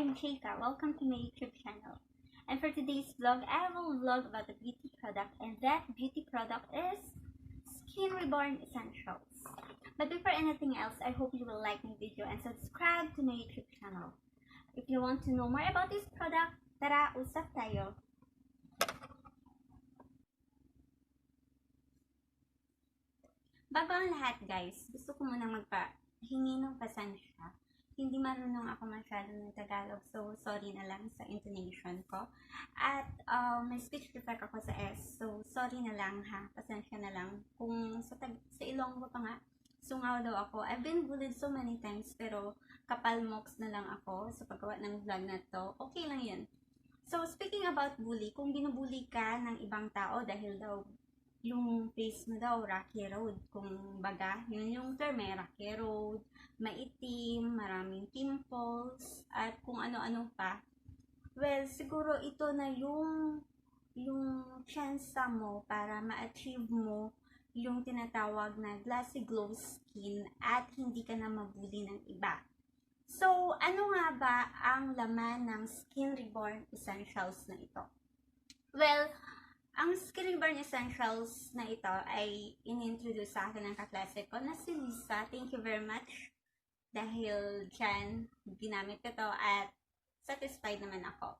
I'm Jayka. Welcome to my YouTube channel. And for today's vlog, I will vlog about a beauty product, and that beauty product is Skin Reborn Essentials. But before anything else, I hope you will like my video and subscribe to my YouTube channel. If you want to know more about this product, tara, usap tayo. Bago ang lahat guys, gusto ko munang magpahingi ng pasensya. Hindi marunong ako masyado ng Tagalog, so sorry na lang sa intonation ko. At may speech defect ako sa S, so sorry na lang ha, pasensya na lang. Kung sa Ilonggo pa nga, sungaw daw ako. I've been bullied so many times, pero kapalmoks na lang ako sa paggawa ng vlog na to. Okay lang yan. So speaking about bully, kung binubully ka ng ibang tao dahil daw yung face mo daw, rocky road. Kung baga, yun yung term, may rocky road, maitim, maraming pimples, at kung ano-ano pa. Well, siguro ito na yung chance mo para ma-achieve mo yung tinatawag na glassy glow skin at hindi ka na mabuli ng iba. So, ano nga ba ang laman ng Skin Reborn Essentials na ito? Well, ang Skin Reborn Essentials na ito ay in-introduce sa akin ng kaklase ko na si Lisa. Thank you very much. Dahil dyan, ginamit ko to at satisfied naman ako.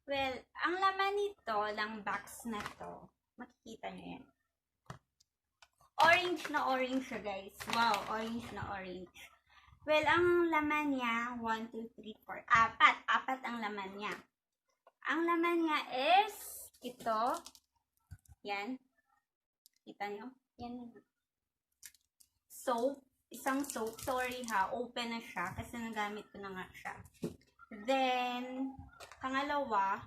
Well, ang laman nito, lang box na to, makikita nyo yan. Orange na orange siya guys. Wow, orange na orange. Well, ang laman niya, 1, 2, 3, 4, apat ang laman niya. Ang laman niya is ito, yan, kita nyo, yan, soap, isang soap, sorry ha, open na siya, kasi nagamit ko na nga siya. Then, pangalawa,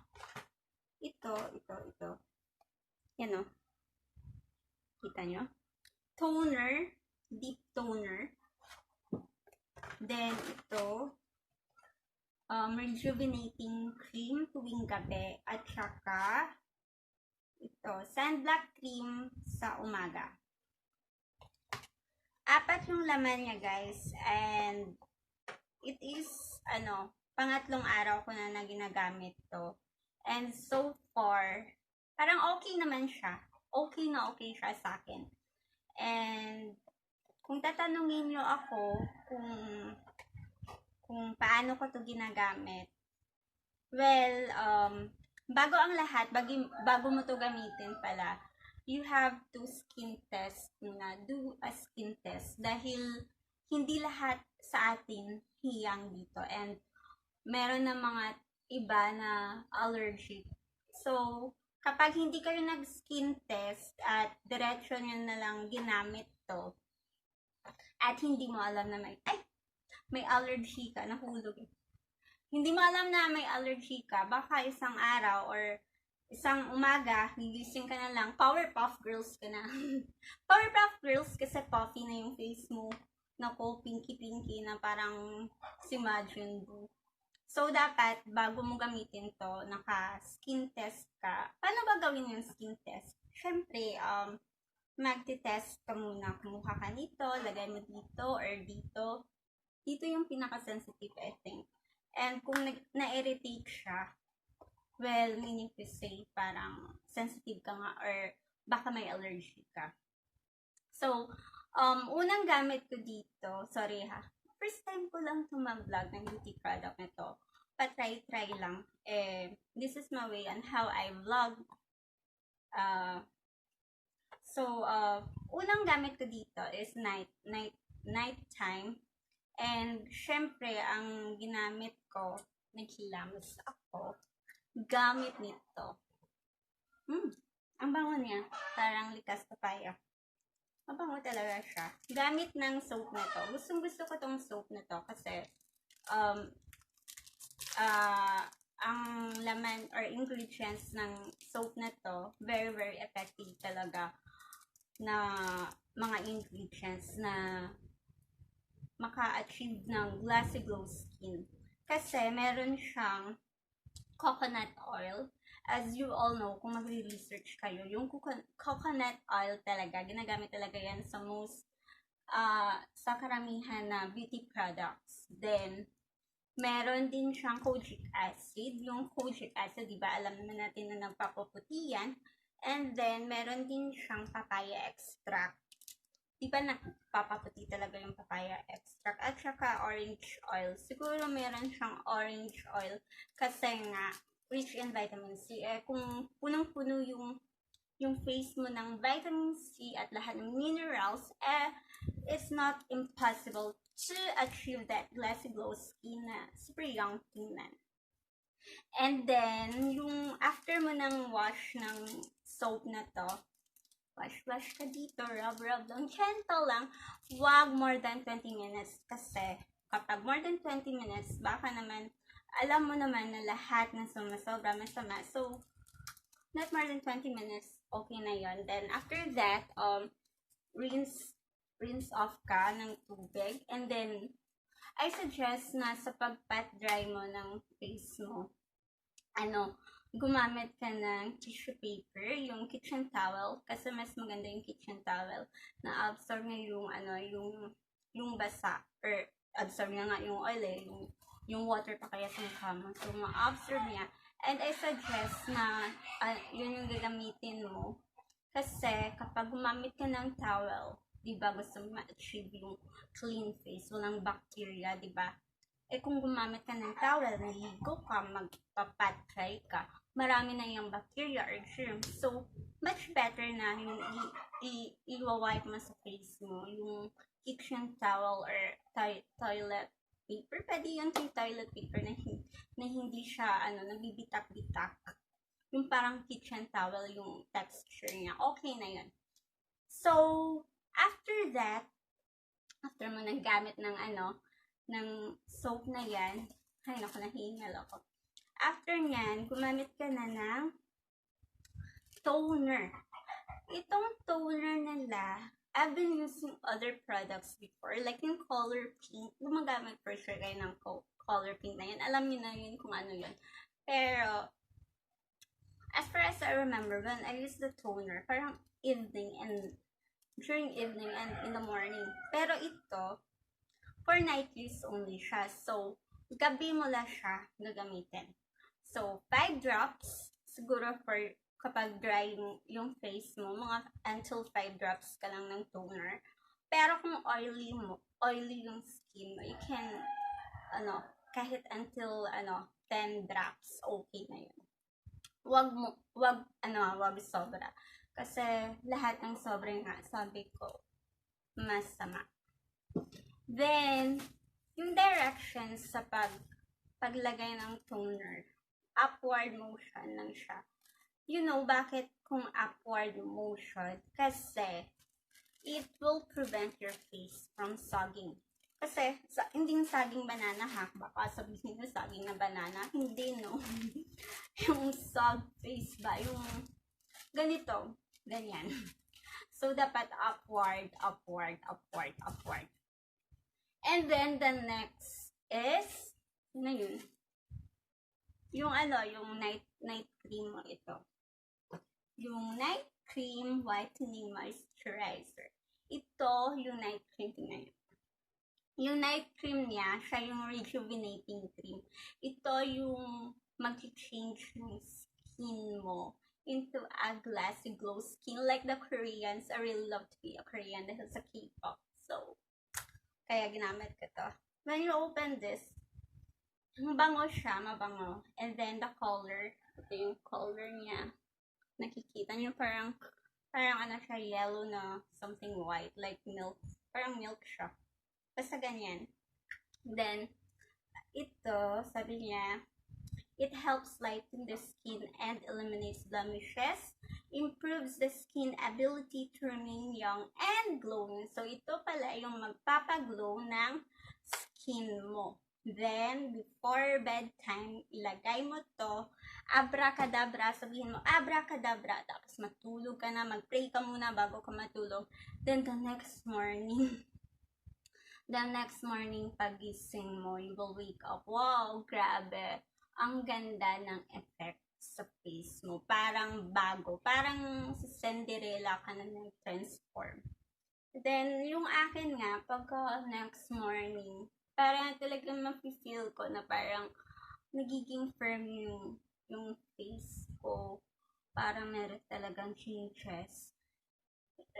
ito, yan o, kita nyo, toner, deep toner, then ito, rejuvenating cream tuwing gabi, at saka ito, sunblock cream sa umaga. Apat yung laman niya guys, and it is pangatlong araw ko na ginagamit to, and so far parang okay naman siya, okay siya sa akin. And kung tatanungin nyo ako kung paano ko to ginagamit, well, bago ang lahat, bago mo to gamitin pala, you have to skin test na, do a skin test, dahil hindi lahat sa atin hiyang dito, and meron na mga iba na allergic. So, kapag hindi kayo nag-skin test at diretso nyo na lang ginamit to, at hindi mo alam na may allergy ka, nahulog eh. Hindi mo alam na may allergy ka, baka isang araw or isang umaga, gigising ka na lang, Powerpuff Girls ka na. Powerpuff Girls kasi puffy na yung face mo, nako, pinky-pinky na parang si Majin Buu. So, dapat, bago mo gamitin to, naka-skin test ka. Paano ba gawin yung skin test? Siyempre, magti-test ka muna. Kumuha ka nito, lagay mo dito or dito. Dito yung pinaka-sensitive, I think. And kung na-irritate siya, well, meaning to say, parang sensitive ka nga or baka may allergy ka. So, unang gamit ko dito, sorry ha, first time ko lang ito mag-vlog ng beauty product na to. Pa-try lang. This is my way on how I vlog. Unang gamit ko dito is night time. And, syempre, ang ginamit ko, naghilamos ako, gamit nito. Ang bango niya, parang likas papaya. Mabango talaga siya. Gamit ng soap na to. Gustong-gusto ko tong soap na to kasi, ang laman or ingredients ng soap na to, very, very effective talaga na mga ingredients na maka-achieve ng glassy glow skin. Kasi meron siyang coconut oil. As you all know, kung magre-research kayo, yung coconut oil talaga, ginagamit talaga yan sa sa karamihan na beauty products. Then, Meron din siyang kojic acid. Yung kojic acid, di ba, alam naman natin na nagpapaputi yan. And then, meron din siyang papaya extract. Di ba nagpapaputi talaga yung papaya extract? At saka orange oil. Siguro meron siyang orange oil kasi nga, rich in vitamin C. Eh, kung punong-puno yung face mo ng vitamin C at lahat ng minerals, it's not impossible to achieve that glassy glow skin na super young tingnan. And then, yung after mo ng wash ng soap na to, wash ka dito, rub lang, gentle lang, wag more than 20 minutes kasi kapag more than 20 minutes, baka naman, alam mo naman na lahat ng sumasobra masama. So, not more than 20 minutes, okay na yon. Then, after that, rinse off ka ng tubig. And then, I suggest na sa pag-pat dry mo ng face mo, gumamit ka ng tissue paper, yung kitchen towel, kasi mas maganda yung kitchen towel na absorb niya yung basa, or absorb niya nga yung oil yung water pa kaya sa mukha mo. So, ma-absorb niya. And I suggest na yun yung gagamitin mo. Kasi kapag gumamit ka ng towel, di ba gusto mo ma-achieve yung clean face, walang bacteria, di ba? Eh kung gumamit ka ng towel, naligo ka, magpapat-dry ka, marami na yung bacteria or germs. So, much better na yung i-wipe mo sa face mo, yung kitchen towel or toilet paper. Pwede yung toilet paper na hindi siya, nabibitak-bitak. Yung parang kitchen towel, yung texture niya. Okay na yun. So, after that, after mo nang gamit ng ng soap na yan, ay naku, nahingal ako. After nyan, gumamit ka na ng toner. Itong toner nila, I've been using other products before, like yung color pink. Gumagamit for sure kayo ng color pink na yan. Alam niyo na yun kung ano yun. Pero, as far as I remember, when I used the toner, parang during evening and in the morning. Pero ito, for night use only siya. So, gabi mo lang siya gagamitin. So, 5 drops, siguro for kapag dry yung face mo, mga until 5 drops ka lang ng toner. Pero kung oily yung skin mo, you can, kahit until, 10 drops, okay na yun. Wag sobra. Kasi lahat ng sobra nga, sabi ko, masama. Then, yung directions sa paglagay ng toner, upward motion lang siya. You know, bakit kung upward motion? Kasi, it will prevent your face from sagging. Kasi, hindi yung saging banana ha. Baka sabihin nyo saging na banana. Hindi, no. Yung sag face ba? Yung ganito. Ganyan. So, dapat upward, upward, upward, upward. And then, the next is, na yun? Yung yung night cream mo ito. Yung night cream whitening moisturizer. Ito, yung night cream, tingnan nyo. Yung night cream niya, siya yung rejuvenating cream. Ito yung mag-change yung skin mo into a glassy glow skin like the Koreans. I really love to be a Korean dahil sa K-pop. So, kaya ginamit ko to. When you open this, mabango siya, mabango. And then the color, ito yung color niya. Nakikita niyo parang siya, yellow na something white, like milk. Parang milk siya. Basta ganyan. Then, ito, sabi niya, it helps lighten the skin and eliminates blemishes, improves the skin ability to remain young and glowing. So, ito pala yung magpapaglow ng skin mo. Then, before bedtime, ilagay mo to, abracadabra, sabihin mo, abracadabra, tapos matulog ka na, mag-pray ka muna bago ka matulog. Then, the next morning, pagising mo, you will wake up, wow, grabe, ang ganda ng effect sa face mo. Parang bago, parang sa Cinderella ka na nag-transform. Then, yung akin nga, pagka next morning, Parang talagang mafe-feel ko na parang nagiging firm yung face ko. Parang meron talagang changes.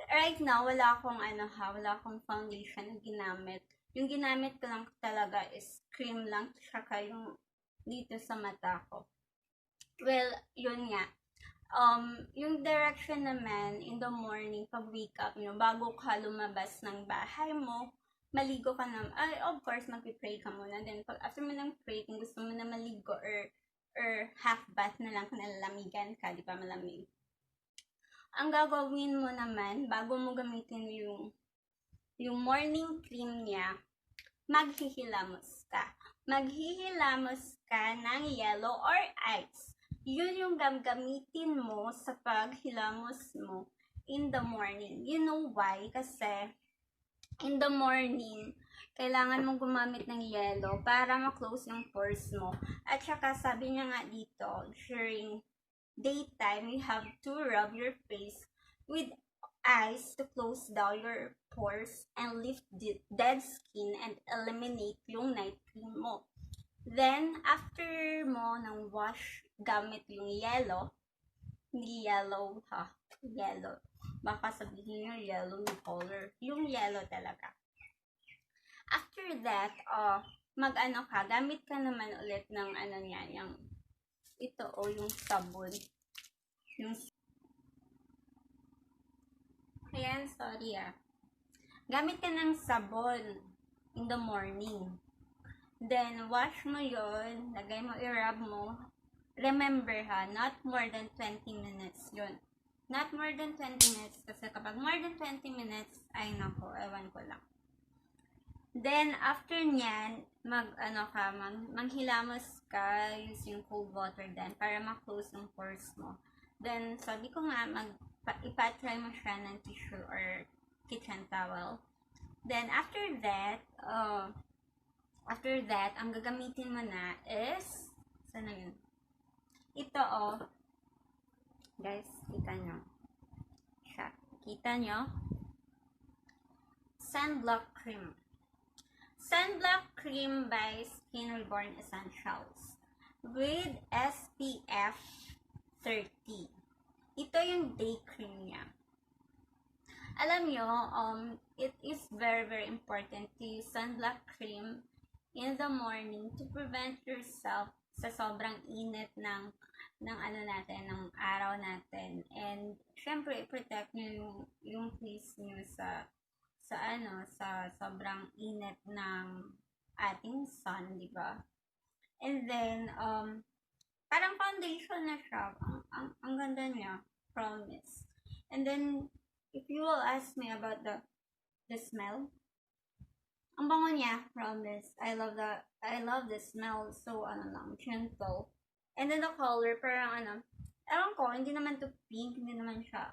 Right now, wala akong foundation na ginamit. Yung ginamit ko lang talaga is cream lang, tsaka yung dito sa mata ko. Well, yun nga. Yung direction naman, in the morning, pag wake up, bago ka lumabas ng bahay mo, maligo ka na, of course, magpipray ka muna. Then, pag after mo ng pray, kung gusto mo na maligo or half bath na lang kung nalalamigan ka, di ba malamig. Ang gagawin mo naman, bago mo gamitin yung morning cream niya, maghihilamos ka. Maghihilamos ka ng yellow or ice. Yun yung gagamitin mo sa paghilamos mo in the morning. You know why? Kasi in the morning, kailangan mong gumamit ng yellow para ma-close yung pores mo. At saka sabi niya nga dito, during daytime, you have to rub your face with ice to close down your pores and lift the dead skin and eliminate yung night cream mo. Then, after mo ng wash gamit yung yellow, hindi yellow ha, yellow. Baka sabihin yung yellow na color. Yung yellow talaga. After that, gamit ka naman ulit ng yung ito yung sabon. Ayan, sorry Gamit ka ng sabon in the morning. Then, wash mo yon, lagay mo, i-rub mo. Remember not more than 20 minutes yun. Not more than 20 minutes kasi kapag more than 20 minutes, ay nako, ewan ko lang. Then, after nyan, manghilamos ka using cold water then para ma-close yung pores mo. Then, sabi ko nga, ipatry mo siya ng tissue or kitchen towel. Then, after that, ang gagamitin mo na is, sana yun? Ito guys, kita nyo. Kita nyo? Sunblock cream. Sunblock cream by Skin Reborn Essentials with SPF 30. Ito yung day cream niya. Alam nyo, it is very, very important to use sunblock cream in the morning to prevent yourself sa sobrang init ng ng araw natin. And syempre, protect nyo yung face nyo sa sobrang init ng ating sun, di ba? And then, parang foundation na siya. Ang ganda niya, promise. And then, if you will ask me about the smell, ang bango niya, promise. I love the smell. So, gentle. And then the color, parang ewan ko, hindi naman to pink, hindi naman siya,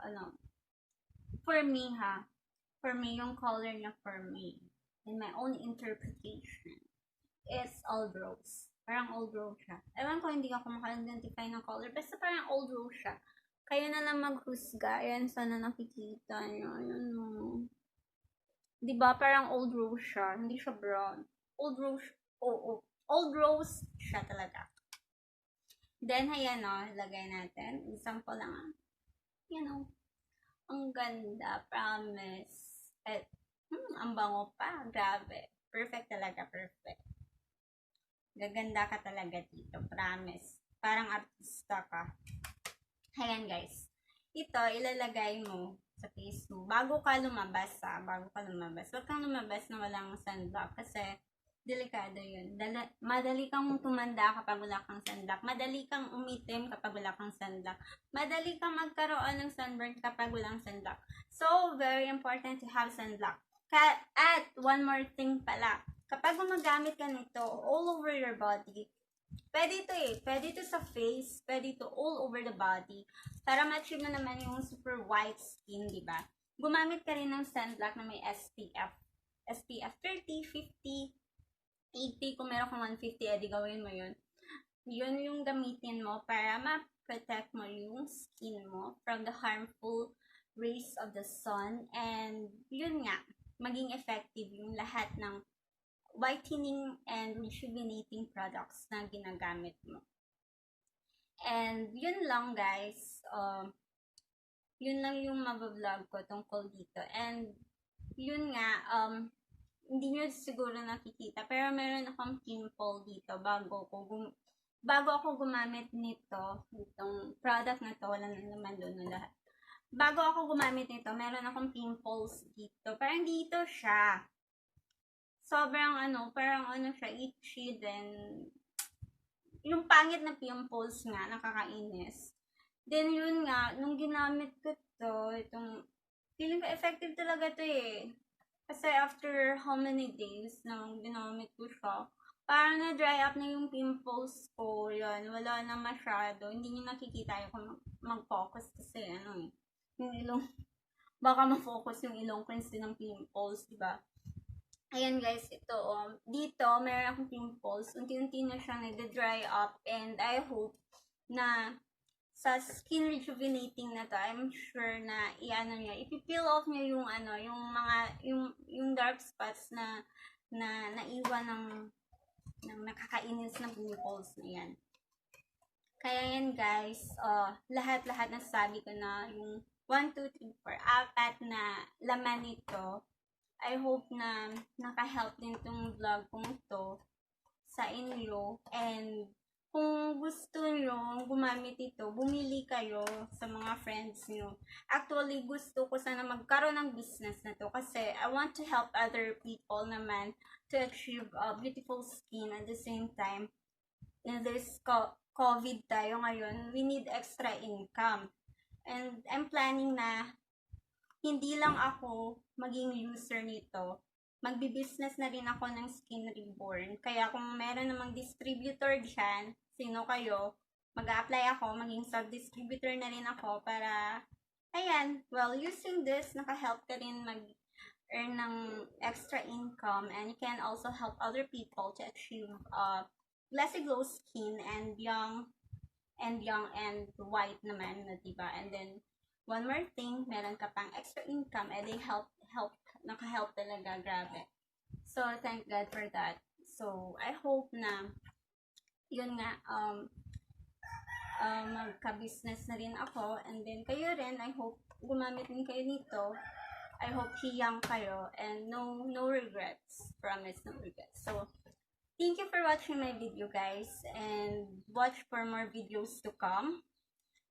for me yung color niya for me, in my own interpretation, it's old rose. Parang old rose siya. Ewan ko, hindi ako maka-identify ng color, basta parang old rose siya. Kayo na lang maghusga. Ayan, sana nakikita nyo. Ayan, diba, parang old rose siya. Hindi siya brown. Old rose, old rose siya talaga. Then, ayan lagay natin. Example lang ang ganda, promise. At, ang bango pa. Grabe. Perfect talaga, perfect. Gaganda ka talaga dito, promise. Parang artista ka. Ayan guys. Ito, ilalagay mo sa face mo. Bago ka lumabas. Huwag kang lumabas na walang sunblock kasi delikado yun. Madali kang tumanda kapag wala kang sunblock. Madali kang umitim kapag wala kang sunblock. Madali kang magkaroon ng sunburn kapag walang sunblock. So, very important to have sunblock. At one more thing pala. Kapag gumagamit ka nito all over your body, pwede ito sa face, pwede ito all over the body, para ma-achieve na naman yung super white skin, di ba? Gumamit ka rin ng sunblock na may SPF 30, 50, 80, kung meron kang 150, edi gawin mo yun. Yun yung gamitin mo para ma-protect mo yung skin mo from the harmful rays of the sun, and yun nga, maging effective yung lahat ng whitening and rejuvenating products na ginagamit mo. And yun lang guys, yun lang yung mabablog ko tungkol dito. And yun nga, hindi nyo siguro nakikita, pero meron akong pimple dito bago ako gumamit nito, itong product na to, wala na naman doon na lahat. Bago ako gumamit nito, meron akong pimples dito. Parang dito siya. Sobrang parang siya, itchy, then yung pangit na pimples nga, nakakainis. Then yun nga, nung ginamit ko to, feeling ko effective talaga to eh. Kasi after how many days nung ginamit ko siya, parang na-dry up na yung pimples ko. Yan, wala na masyado. Hindi nyo nakikita yung kung mag-focus kasi yung ilong, baka ma-focus yung ilong ko instead ng pimples, diba? Ayan guys, ito dito, meron akong pimples. Unti-unti na siya nag-dry up and I hope na sa skin rejuvenating na to, I'm sure na ipipeel off niya yung yung dark spots na naiwan ng nakakainis na pimples na yan. Kaya yan guys, lahat-lahat na sabi ko na yung 1, 2, 3, 4, 4 na laman nito, I hope na naka-help din tong vlog kong to sa inyo. And kung gusto nyo gumamit ito, bumili kayo sa mga friends nyo. Actually, gusto ko sana magkaroon ng business na to kasi I want to help other people naman to achieve a beautiful skin at the same time. In this COVID tayo ngayon, we need extra income. And I'm planning na hindi lang ako maging user nito, magbi-business na rin ako ng Skin Reborn. Kaya kung meron namang distributor dyan, sino kayo, mag-a-apply ako, maging sub-distributor na rin ako para, ayan, well, using this, naka-help ka rin mag-earn ng extra income and you can also help other people to achieve glassy glow skin and young and white naman, diba? And then, one more thing, meron ka pang extra income, and they naka-help talaga, grabe. So, thank God for that. So, I hope na, yun nga, magka-business na rin ako, and then kayo rin, I hope gumamit din kayo nito. I hope hiyang kayo, and no regrets. Promise, no regrets. So, thank you for watching my video, guys, and watch for more videos to come.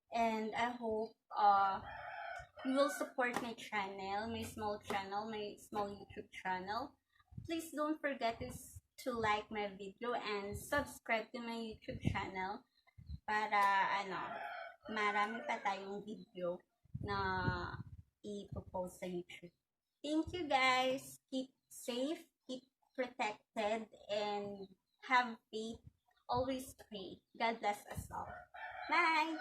And I hope you will support my channel, my small YouTube channel. Please don't forget to like my video and subscribe to my YouTube channel para marami pa tayong video na i-post sa YouTube. Thank you guys. Keep safe, keep protected, and have faith. Always pray. God bless us all. Bye!